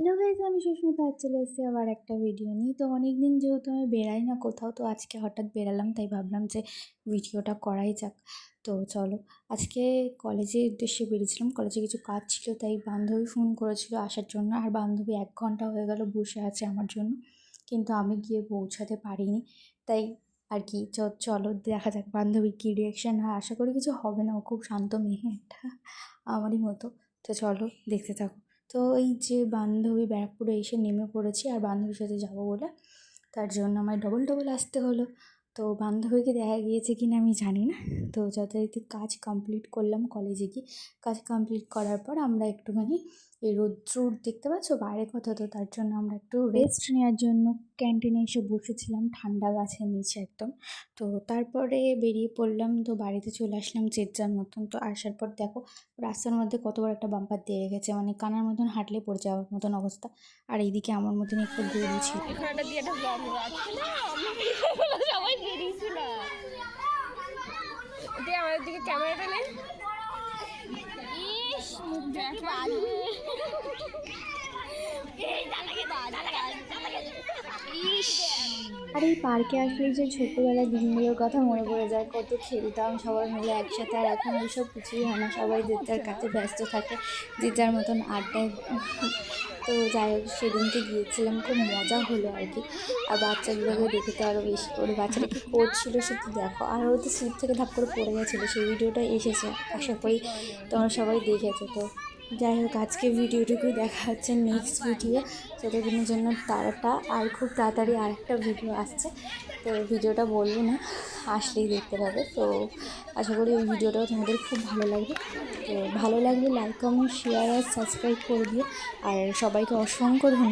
Hello guys, আমি সুস্মিতা আজ চলে এসেছি আবার একটা ভিডিও নিয়ে। তো অনেক দিন যেহেতু আমি বেরাই না কোথাও, তো আজকে হঠাৎ বেরালাম, তাই ভাবলাম যে ভিডিওটা করাই যাক। তো চলো, আজকে কলেজের উদ্দেশ্যে বেরিয়েছিলাম, কলেজে কিছু কাজ ছিল, তাই বান্ধবী ফোন করেছিল আসার জন্য। আর বান্ধবী 1 ঘন্টা হয়ে গেল বসে আছে আমার জন্য, কিন্তু আমি গিয়ে পৌঁছাতে পারিনি। তাই আর কি, চলো দেখা যাক বান্ধবীর কী রিয়াকশান হয়। আশা করি কিছু হবে না, ও খুব শান্ত মেয়ে একটা, আমারই মতো। তো চলো দেখতে থাকো। তো এই যে বান্ধবী ব্যারাকপুরে এসে নেমে পড়েছি, আর বান্ধবীর সাথে যাবো বলে তার জন্য আমায় ডবল ডবল আসতে হলো। তো বান্ধবীকে দেখা গিয়েছে কি না আমি জানি না। তো যথারীতি কাজ কমপ্লিট করলাম কলেজে গিয়ে। কাজ কমপ্লিট করার পর আমরা একটুখানি এই রোদ্রুর দেখতে পাচ্ছ বাইরে কত, তো তার জন্য আমরা একটু রেস্ট নেওয়ার জন্য ক্যান্টিনে এসে বসেছিলাম ঠান্ডা গাছের নিচে একদম। তো তারপরে বেরিয়ে পড়লাম, তো বাড়িতে চলে আসলাম যে যার মতন। তো আসার পর দেখো রাস্তার মধ্যে কত বড় একটা বাম্পার দিয়ে রেখেছে, মানে কানার মতন হাঁটলে পড়ে যাওয়ার মতন অবস্থা। আর এইদিকে আমার মতন একটা গরু ছিল। সবাই বেরিয়েছিল আমাদের দিকে ক্যামেরাটা নেই। ইস মুখটা কি বাজে। আর এই পার্কে আসলে যে ছোট্টবেলার দিনগুলোর কথা মনে পড়ে যায়, কত খেলতাম সবাই মিলে একসাথে। আর এখন ওইসব কিছুই হয় না, সবাই যে যার কাছে ব্যস্ত থাকে, যে যার মতন আড্ডায়। তো যাই হোক, সেদিনকে গিয়েছিলাম, খুব মজা হলো আর কি। আর বাচ্চাগুলোকে দেখে তো আরও বেশি করে, বাচ্চারা কি করছিল শুধু দেখো। আর ও তো সিট থেকে ধাপ করে পড়ে গেছিলো, সেই ভিডিওটা এসেছে, আশা করি তোমরা সবাই দেখেছো। তো যাই হোক, আজকে ভিডিওটুকুই দেখা হচ্ছে নেক্সট ভিডিও। ততদিনের জন্য টাটা। আর খুব তাড়াতাড়ি আরেকটা ভিডিও আসছে, তো ভিডিওটা বলবো না, আসলেই দেখতে পাবে। তো আশা করি ওই ভিডিওটাও তোমাদের খুব ভালো লাগবে। তো ভালো লাগলে লাইক কমেন্ট শেয়ার আর সাবস্ক্রাইব করে দিও। আর সবাইকে অসংখ্য ধন্যবাদ।